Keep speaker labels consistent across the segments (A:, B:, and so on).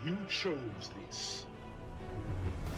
A: You chose this.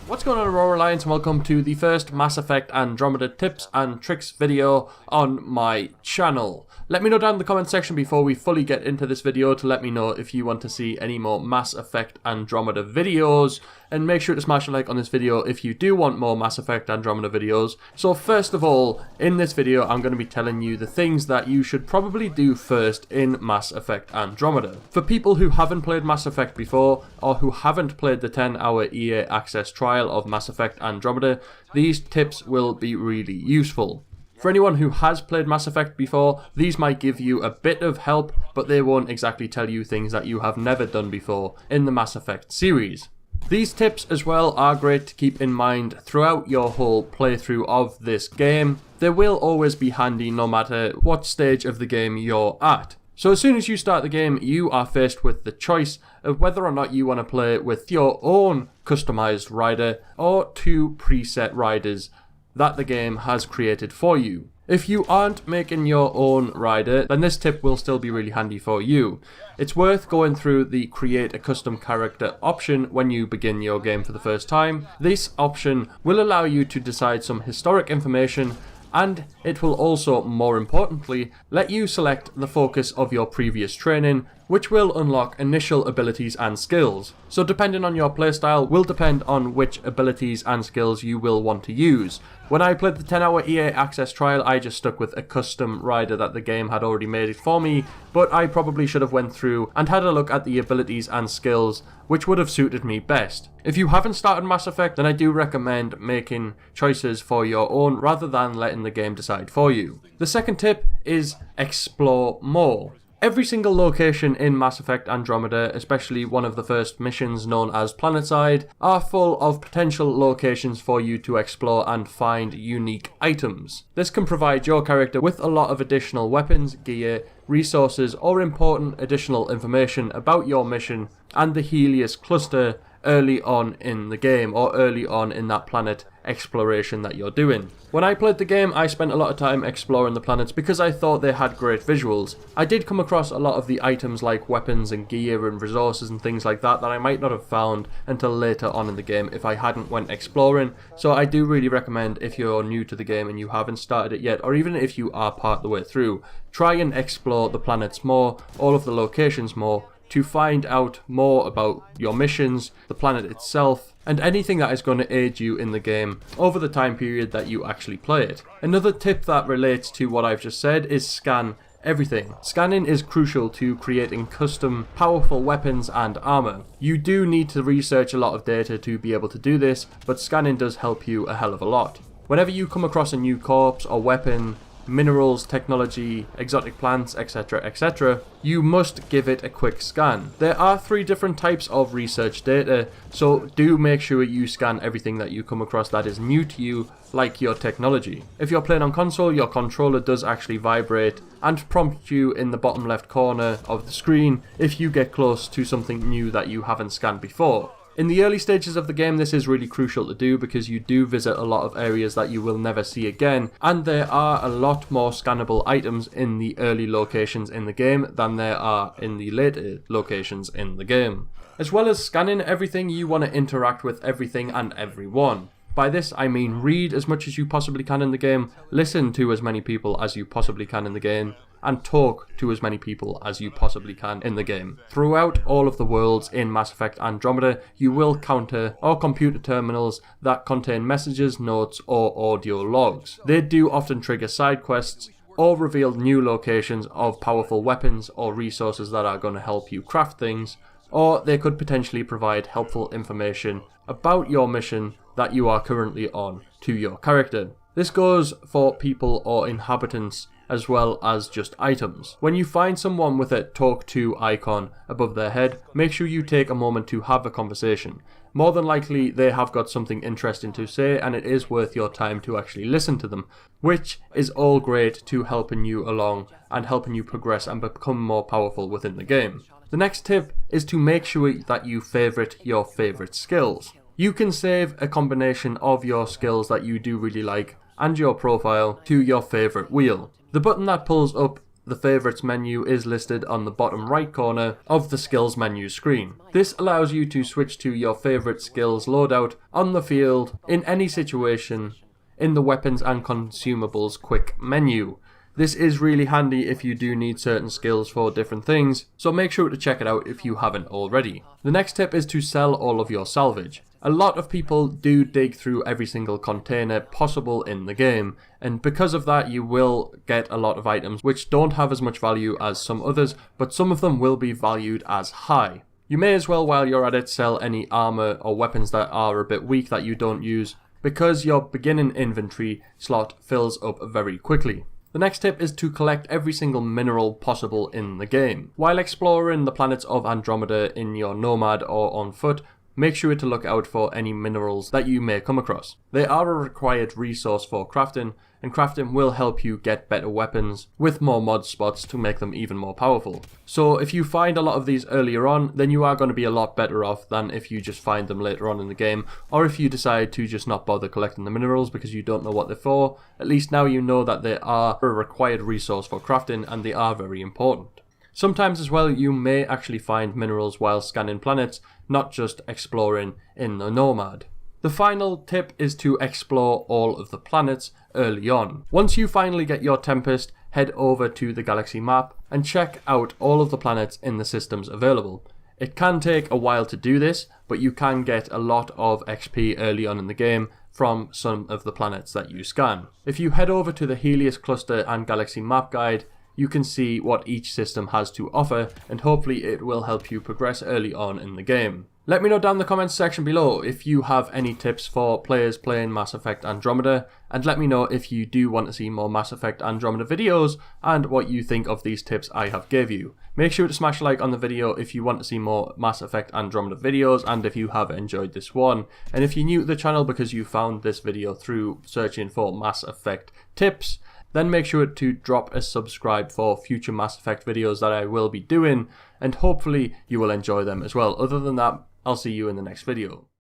B: What's going on, Aurora Alliance, and welcome to the first Mass Effect Andromeda tips and tricks video on my channel. Let me know down in the comment section before we fully get into this video to let me know if you want to see any more Mass Effect Andromeda videos, and make sure to smash a like on this video if you do want more Mass Effect Andromeda videos. So first of all, in this video I'm going to be telling you the things that you should probably do first in Mass Effect Andromeda. For people who haven't played Mass Effect before, or who haven't played the 10-hour EA Access trial of Mass Effect Andromeda, these tips will be really useful. For anyone who has played Mass Effect before, these might give you a bit of help, but they won't exactly tell you things that you have never done before in the Mass Effect series. These tips as well are great to keep in mind throughout your whole playthrough of this game. They will always be handy no matter what stage of the game you're at. So as soon as you start the game, you are faced with the choice of whether or not you want to play with your own customized rider or two preset riders that the game has created for you. If you aren't making your own rider, then this tip will still be really handy for you. It's worth going through the create a custom character option when you begin your game for the first time. This option will allow you to decide some historic information, and it will also, more importantly, let you select the focus of your previous training, which will unlock initial abilities and skills. So depending on your playstyle will depend on which abilities and skills you will want to use. When I played the 10-hour EA Access trial, I just stuck with a custom rider that the game had already made it for me, but I probably should have went through and had a look at the abilities and skills which would have suited me best. If you haven't started Mass Effect, then I do recommend making choices for your own rather than letting the game decide for you. The second tip is explore more. Every single location in Mass Effect Andromeda, especially one of the first missions known as Planetside, are full of potential locations for you to explore and find unique items. This can provide your character with a lot of additional weapons, gear, resources, or important additional information about your mission and the Helios cluster early on in the game, or early on in that planet exploration that you're doing. When I played the game, I spent a lot of time exploring the planets because I thought they had great visuals. I did come across a lot of the items like weapons and gear and resources and things like that I might not have found until later on in the game if I hadn't went exploring. So I do really recommend, if you're new to the game and you haven't started it yet, or even if you are part of the way through, try and explore the planets more, all of the locations more, to find out more about your missions, the planet itself, and anything that is going to aid you in the game over the time period that you actually play it. Another tip that relates to what I've just said is scan everything. Scanning is crucial to creating custom, powerful weapons and armor. You do need to research a lot of data to be able to do this, but scanning does help you a hell of a lot. Whenever you come across a new corpse or weapon, minerals, technology, exotic plants, etc, etc, you must give it a quick scan. There are 3 different types of research data, so do make sure you scan everything that you come across that is new to you, like your technology. If you're playing on console, your controller does actually vibrate and prompt you in the bottom left corner of the screen if you get close to something new that you haven't scanned before. In the early stages of the game, this is really crucial to do because you do visit a lot of areas that you will never see again, and there are a lot more scannable items in the early locations in the game than there are in the later locations in the game. As well as scanning everything, you want to interact with everything and everyone. By this I mean read as much as you possibly can in the game, listen to as many people as you possibly can in the game, and talk to as many people as you possibly can in the game. Throughout all of the worlds in Mass Effect Andromeda, you will encounter or computer terminals that contain messages, notes, or audio logs. They do often trigger side quests or reveal new locations of powerful weapons or resources that are going to help you craft things, or they could potentially provide helpful information about your mission that you are currently on to your character. This goes for people or inhabitants as well as just items. When you find someone with a talk to icon above their head, make sure you take a moment to have a conversation. More than likely they have got something interesting to say and it is worth your time to actually listen to them, which is all great to helping you along and helping you progress and become more powerful within the game. The next tip is to make sure that you favourite your favourite skills. You can save a combination of your skills that you do really like and your profile to your favourite wheel. The button that pulls up the favorites menu is listed on the bottom right corner of the skills menu screen. This allows you to switch to your favorite skills loadout on the field in any situation in the weapons and consumables quick menu. This is really handy if you do need certain skills for different things, so make sure to check it out if you haven't already. The next tip is to sell all of your salvage. A lot of people do dig through every single container possible in the game, and because of that you will get a lot of items which don't have as much value as some others, but some of them will be valued as high. You may as well, while you're at it, sell any armor or weapons that are a bit weak that you don't use, because your beginning inventory slot fills up very quickly. The next tip is to collect every single mineral possible in the game. While exploring the planets of Andromeda in your Nomad or on foot, make sure to look out for any minerals that you may come across. They are a required resource for crafting, and crafting will help you get better weapons with more mod spots to make them even more powerful. So if you find a lot of these earlier on, then you are going to be a lot better off than if you just find them later on in the game, or if you decide to just not bother collecting the minerals because you don't know what they're for. At least now you know that they are a required resource for crafting and they are very important. Sometimes as well you may actually find minerals while scanning planets, not just exploring in the Nomad. The final tip is to explore all of the planets early on. Once you finally get your Tempest, head over to the galaxy map and check out all of the planets in the systems available. It can take a while to do this, but you can get a lot of XP early on in the game from some of the planets that you scan. If you head over to the Helios Cluster and Galaxy Map Guide, you can see what each system has to offer, and hopefully it will help you progress early on in the game. Let me know down in the comments section below if you have any tips for players playing Mass Effect Andromeda, and let me know if you do want to see more Mass Effect Andromeda videos and what you think of these tips I have gave you. Make sure to smash a like on the video if you want to see more Mass Effect Andromeda videos and if you have enjoyed this one. And if you're new to the channel because you found this video through searching for Mass Effect tips, then make sure to drop a subscribe for future Mass Effect videos that I will be doing, and hopefully you will enjoy them as well. Other than that, I'll see you in the next video.